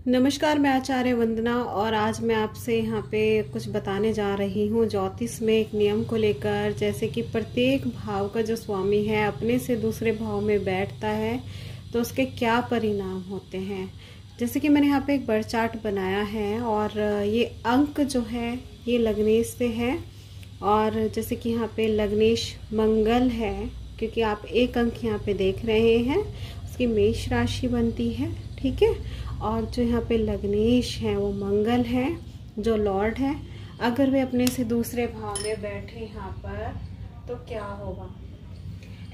नमस्कार, मैं आचार्य वंदना और आज मैं आपसे यहाँ पे कुछ बताने जा रही हूँ ज्योतिष में एक नियम को लेकर। जैसे कि प्रत्येक भाव का जो स्वामी है अपने से दूसरे भाव में बैठता है तो उसके क्या परिणाम होते हैं। जैसे कि मैंने यहाँ पे एक बर्थ चार्ट बनाया है और ये अंक जो है ये लग्नेश से है। और जैसे कि यहाँ पे लग्नेश मंगल है, क्योंकि आप एक अंक यहाँ पे देख रहे हैं, उसकी मेष राशि बनती है, ठीक है। और जो यहाँ पे लग्नेश है वो मंगल है जो लॉर्ड है। अगर वे अपने से दूसरे भाव में बैठे यहाँ पर तो क्या होगा।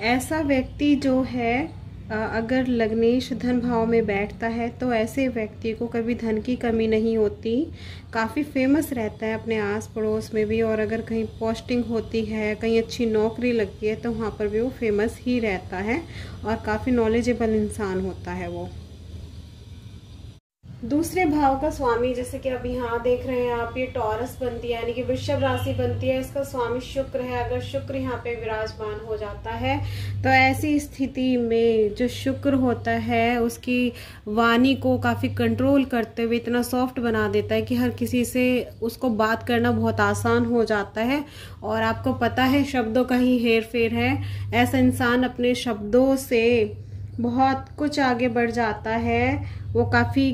ऐसा व्यक्ति जो है अगर लग्नेश धन भाव में बैठता है तो ऐसे व्यक्ति को कभी धन की कमी नहीं होती, काफ़ी फेमस रहता है अपने आस पड़ोस में भी। और अगर कहीं पोस्टिंग होती है, कहीं अच्छी नौकरी लगती है तो वहाँ पर भी वो फेमस ही रहता है और काफ़ी नॉलेजेबल इंसान होता है वो। दूसरे भाव का स्वामी, जैसे कि अब यहाँ देख रहे हैं आप, ये टॉरस बनती है यानी कि वृषभ राशि बनती है। इसका स्वामी शुक्र है। अगर शुक्र यहाँ पे विराजमान हो जाता है तो ऐसी स्थिति में जो शुक्र होता है उसकी वाणी को काफ़ी कंट्रोल करते हुए इतना सॉफ्ट बना देता है कि हर किसी से उसको बात करना बहुत आसान हो जाता है। और आपको पता है शब्दों का ही हेर फेर है। ऐसा इंसान अपने शब्दों से बहुत कुछ आगे बढ़ जाता है। वो काफ़ी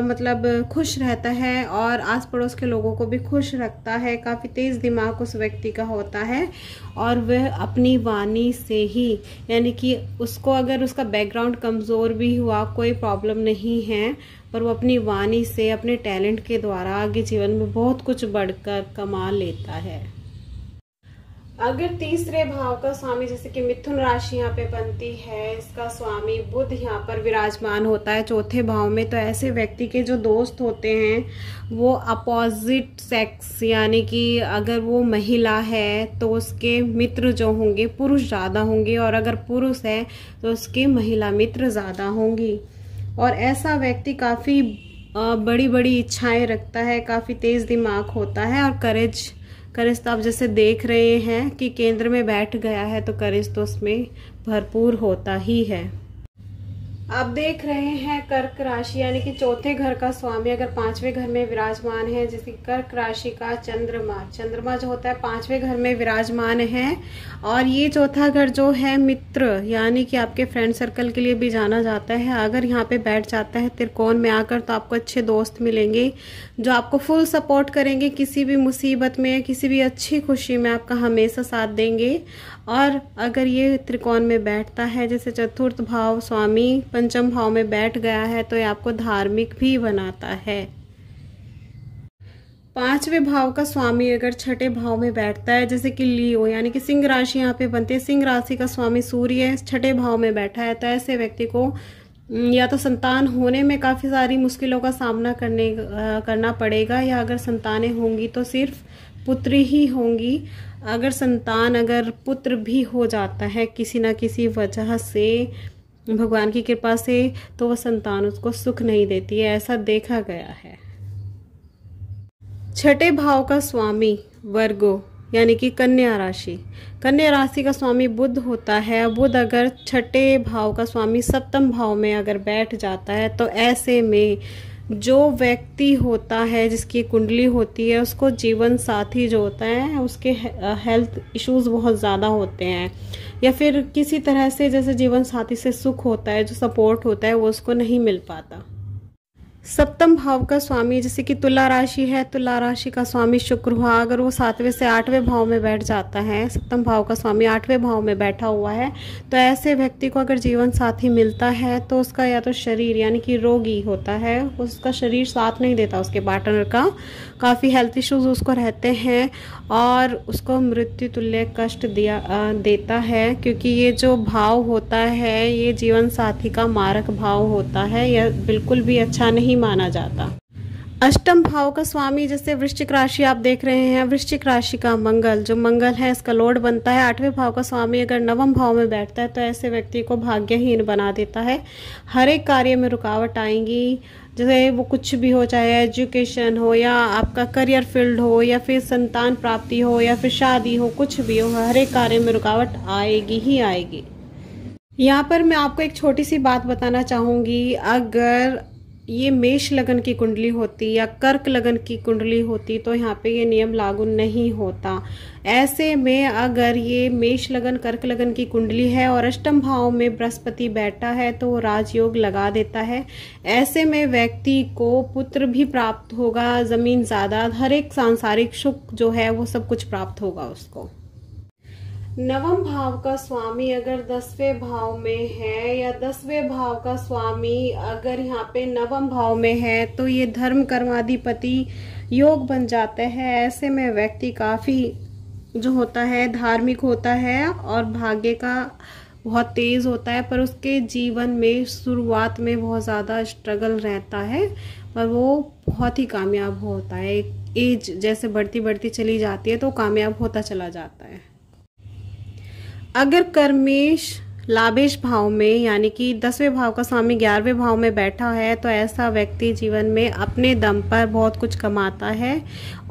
मतलब खुश रहता है और आस पड़ोस के लोगों को भी खुश रखता है। काफ़ी तेज़ दिमाग उस व्यक्ति का होता है और वह अपनी वाणी से ही, यानी कि उसको अगर उसका बैकग्राउंड कमज़ोर भी हुआ कोई प्रॉब्लम नहीं है, पर वो अपनी वाणी से, अपने टैलेंट के द्वारा आगे जीवन में बहुत कुछ बढ़कर कमा लेता है। अगर तीसरे भाव का स्वामी, जैसे कि मिथुन राशि यहाँ पे बनती है, इसका स्वामी बुध यहाँ पर विराजमान होता है चौथे भाव में, तो ऐसे व्यक्ति के जो दोस्त होते हैं वो अपोजिट सेक्स, यानी कि अगर वो महिला है तो उसके मित्र जो होंगे पुरुष ज़्यादा होंगे, और अगर पुरुष है तो उसके महिला मित्र ज़्यादा होंगी। और ऐसा व्यक्ति काफ़ी बड़ी बड़ी इच्छाएं रखता है, काफ़ी तेज़ दिमाग होता है। और करेज तो आप जैसे देख रहे हैं कि केंद्र में बैठ गया है तो करेज तो उसमें भरपूर होता ही है। आप देख रहे हैं कर्क राशि, यानी कि चौथे घर का स्वामी अगर पांचवें घर में विराजमान है, जैसे कर्क राशि का चंद्रमा जो होता है पांचवें घर में विराजमान है। और ये चौथा घर जो है मित्र, यानी कि आपके फ्रेंड सर्कल के लिए भी जाना जाता है। अगर यहाँ पे बैठ जाता है त्रिकोण में आकर तो आपको अच्छे दोस्त मिलेंगे जो आपको फुल सपोर्ट करेंगे, किसी भी मुसीबत में, किसी भी अच्छी खुशी में आपका हमेशा साथ देंगे। और अगर ये त्रिकोण में बैठता है, जैसे चतुर्थ भाव स्वामी पंचम भाव में बैठ गया है, तो ये आपको धार्मिक भी बनाता है। पांचवें भाव का स्वामी अगर छठे भाव में बैठता है, जैसे कि लियो, यानी कि सिंह राशि यहाँ पे बनती है, सिंह राशि का स्वामी सूर्य छठे भाव में बैठा है, तो ऐसे व्यक्ति को या तो संतान होने में काफ़ी सारी मुश्किलों का सामना करना पड़ेगा, या अगर संतानें होंगी तो सिर्फ पुत्री ही होंगी। अगर पुत्र भी हो जाता है किसी न किसी वजह से, भगवान की कृपा से, तो वह संतान उसको सुख नहीं देती है, ऐसा देखा गया है। छठे भाव का स्वामी वर्गो, यानी कि कन्या राशि का स्वामी बुध होता है। बुध अगर छठे भाव का स्वामी सप्तम भाव में अगर बैठ जाता है तो ऐसे में जो व्यक्ति होता है, जिसकी कुंडली होती है, उसको जीवन साथी जो होता है उसके हेल्थ इश्यूज बहुत ज़्यादा होते हैं, या फिर किसी तरह से जैसे जीवन साथी से सुख होता है, जो सपोर्ट होता है वो उसको नहीं मिल पाता। सप्तम भाव का स्वामी, जैसे कि तुला राशि है, तुला राशि का स्वामी शुक्र हुआ, अगर वो 7वें से 8वें भाव में बैठ जाता है, सप्तम भाव का स्वामी 8वें भाव में बैठा हुआ है, तो ऐसे व्यक्ति को अगर जीवन साथी मिलता है तो उसका या तो शरीर, यानी कि रोगी होता है, उसका शरीर साथ नहीं देता उसके पार्टनर का, काफ़ी हेल्थ इश्यूज उसको रहते हैं और उसको मृत्यु तुल्य कष्ट देता है, क्योंकि ये जो भाव होता है ये जीवन साथी का मारक भाव होता है, यह बिल्कुल भी अच्छा नहीं माना जाता। अष्टम भाव का स्वामी, जैसे वृश्चिक राशि आप देख रहे हैं, वृश्चिक राशि का जो मंगल है इसका लॉर्ड बनता है। 8वें भाव का स्वामी अगर नवम भाव में बैठता है तो ऐसे व्यक्ति को भाग्यहीन बना देता है। हर एक कार्य में रुकावट आएंगी, जैसे वो कुछ भी हो, चाहे एजुकेशन हो या आपका करियर फील्ड हो या फिर संतान प्राप्ति हो या फिर शादी हो, कुछ भी हो, हर एक कार्य में रुकावट आएगी ही आएगी। यहाँ पर मैं आपको एक छोटी सी बात बताना चाहूँगी। अगर ये मेष लगन की कुंडली होती या कर्क लगन की कुंडली होती तो यहाँ पे ये नियम लागू नहीं होता। ऐसे में अगर ये मेष लगन कर्क लगन की कुंडली है और अष्टम भाव में बृहस्पति बैठा है तो वो राजयोग लगा देता है। ऐसे में व्यक्ति को पुत्र भी प्राप्त होगा, जमीन जायदाद, हर एक सांसारिक सुख जो है वो सब कुछ प्राप्त होगा उसको। नवम भाव का स्वामी अगर 10वें भाव में है या 10वें भाव का स्वामी अगर यहाँ पे नवम भाव में है तो ये धर्म कर्माधिपति योग बन जाते हैं। ऐसे में व्यक्ति काफी जो होता है धार्मिक होता है और भाग्य का बहुत तेज होता है, पर उसके जीवन में शुरुआत में बहुत ज़्यादा स्ट्रगल रहता है, पर वो बहुत ही कामयाब होता है। एज जैसे बढ़ती बढ़ती चली जाती है तो कामयाब होता चला जाता है। अगर कर्मेश लाभेश भाव में यानी कि 10वें भाव का स्वामी 11वें भाव में बैठा है तो ऐसा व्यक्ति जीवन में अपने दम पर बहुत कुछ कमाता है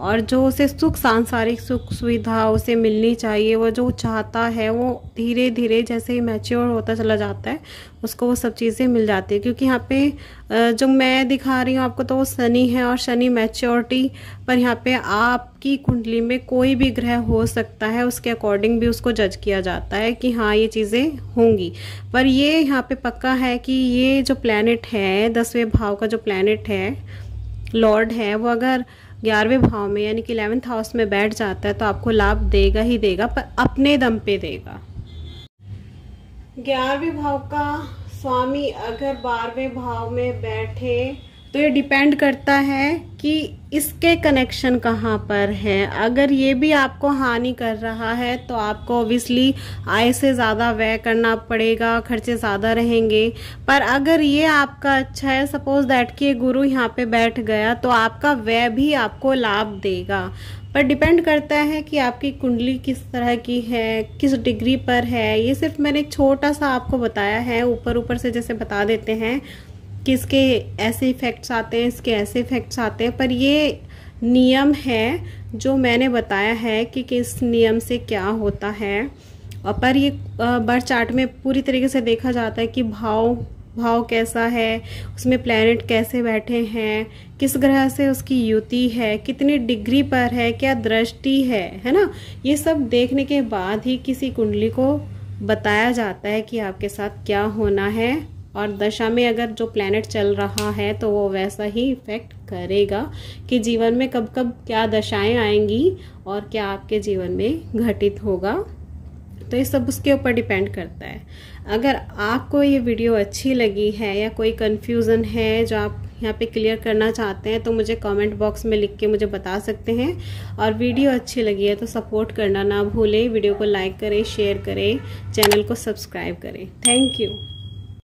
और जो उसे सुख, सांसारिक सुख सुविधा उसे मिलनी चाहिए, वो जो चाहता है वो धीरे धीरे जैसे ही मैच्योर होता चला जाता है उसको वो सब चीज़ें मिल जाती है। क्योंकि यहाँ पे जो मैं दिखा रही हूँ आपको तो वो शनि है और शनि मैच्योरिटी, पर यहाँ पे आपकी कुंडली में कोई भी ग्रह हो सकता है, उसके अकॉर्डिंग भी उसको जज किया जाता है कि हाँ ये चीज़ें होंगी। पर ये यहाँ पे पक्का है कि ये जो प्लैनेट है 10वें भाव का जो प्लैनेट है लॉर्ड है वो अगर 11वें भाव में यानी कि 11th हाउस में बैठ जाता है तो आपको लाभ देगा ही देगा, पर अपने दम पे देगा। 11वें भाव का स्वामी अगर 12वें भाव में बैठे तो ये डिपेंड करता है कि इसके कनेक्शन कहाँ पर है। अगर ये भी आपको हानि कर रहा है तो आपको ऑब्वियसली आय से ज़्यादा व्यय करना पड़ेगा, खर्चे ज़्यादा रहेंगे। पर अगर ये आपका अच्छा है, सपोज दैट कि गुरु यहाँ पे बैठ गया तो आपका व्यय भी आपको लाभ देगा। पर डिपेंड करता है कि आपकी कुंडली किस तरह की है, किस डिग्री पर है। ये सिर्फ मैंने एक छोटा सा आपको बताया है, ऊपर ऊपर से जैसे बता देते हैं कि इसके ऐसे इफेक्ट्स आते हैं, इसके ऐसे इफेक्ट्स आते हैं, पर ये नियम है जो मैंने बताया है कि किस नियम से क्या होता है। और पर ये बर्थ चार्ट में पूरी तरीके से देखा जाता है कि भाव कैसा है, उसमें प्लैनेट कैसे बैठे हैं, किस ग्रह से उसकी युति है, कितनी डिग्री पर है, क्या दृष्टि है ना। ये सब देखने के बाद ही किसी कुंडली को बताया जाता है कि आपके साथ क्या होना है। और दशा में अगर जो प्लैनेट चल रहा है तो वो वैसा ही इफेक्ट करेगा कि जीवन में कब कब क्या दशाएं आएंगी और क्या आपके जीवन में घटित होगा। तो ये सब उसके ऊपर डिपेंड करता है। अगर आपको ये वीडियो अच्छी लगी है या कोई कन्फ्यूज़न है जो आप यहाँ पे क्लियर करना चाहते हैं तो मुझे कमेंट बॉक्स में लिख के मुझे बता सकते हैं। और वीडियो अच्छी लगी है तो सपोर्ट करना ना भूलें, वीडियो को लाइक करें, शेयर करें, चैनल को सब्सक्राइब करें। Thank you.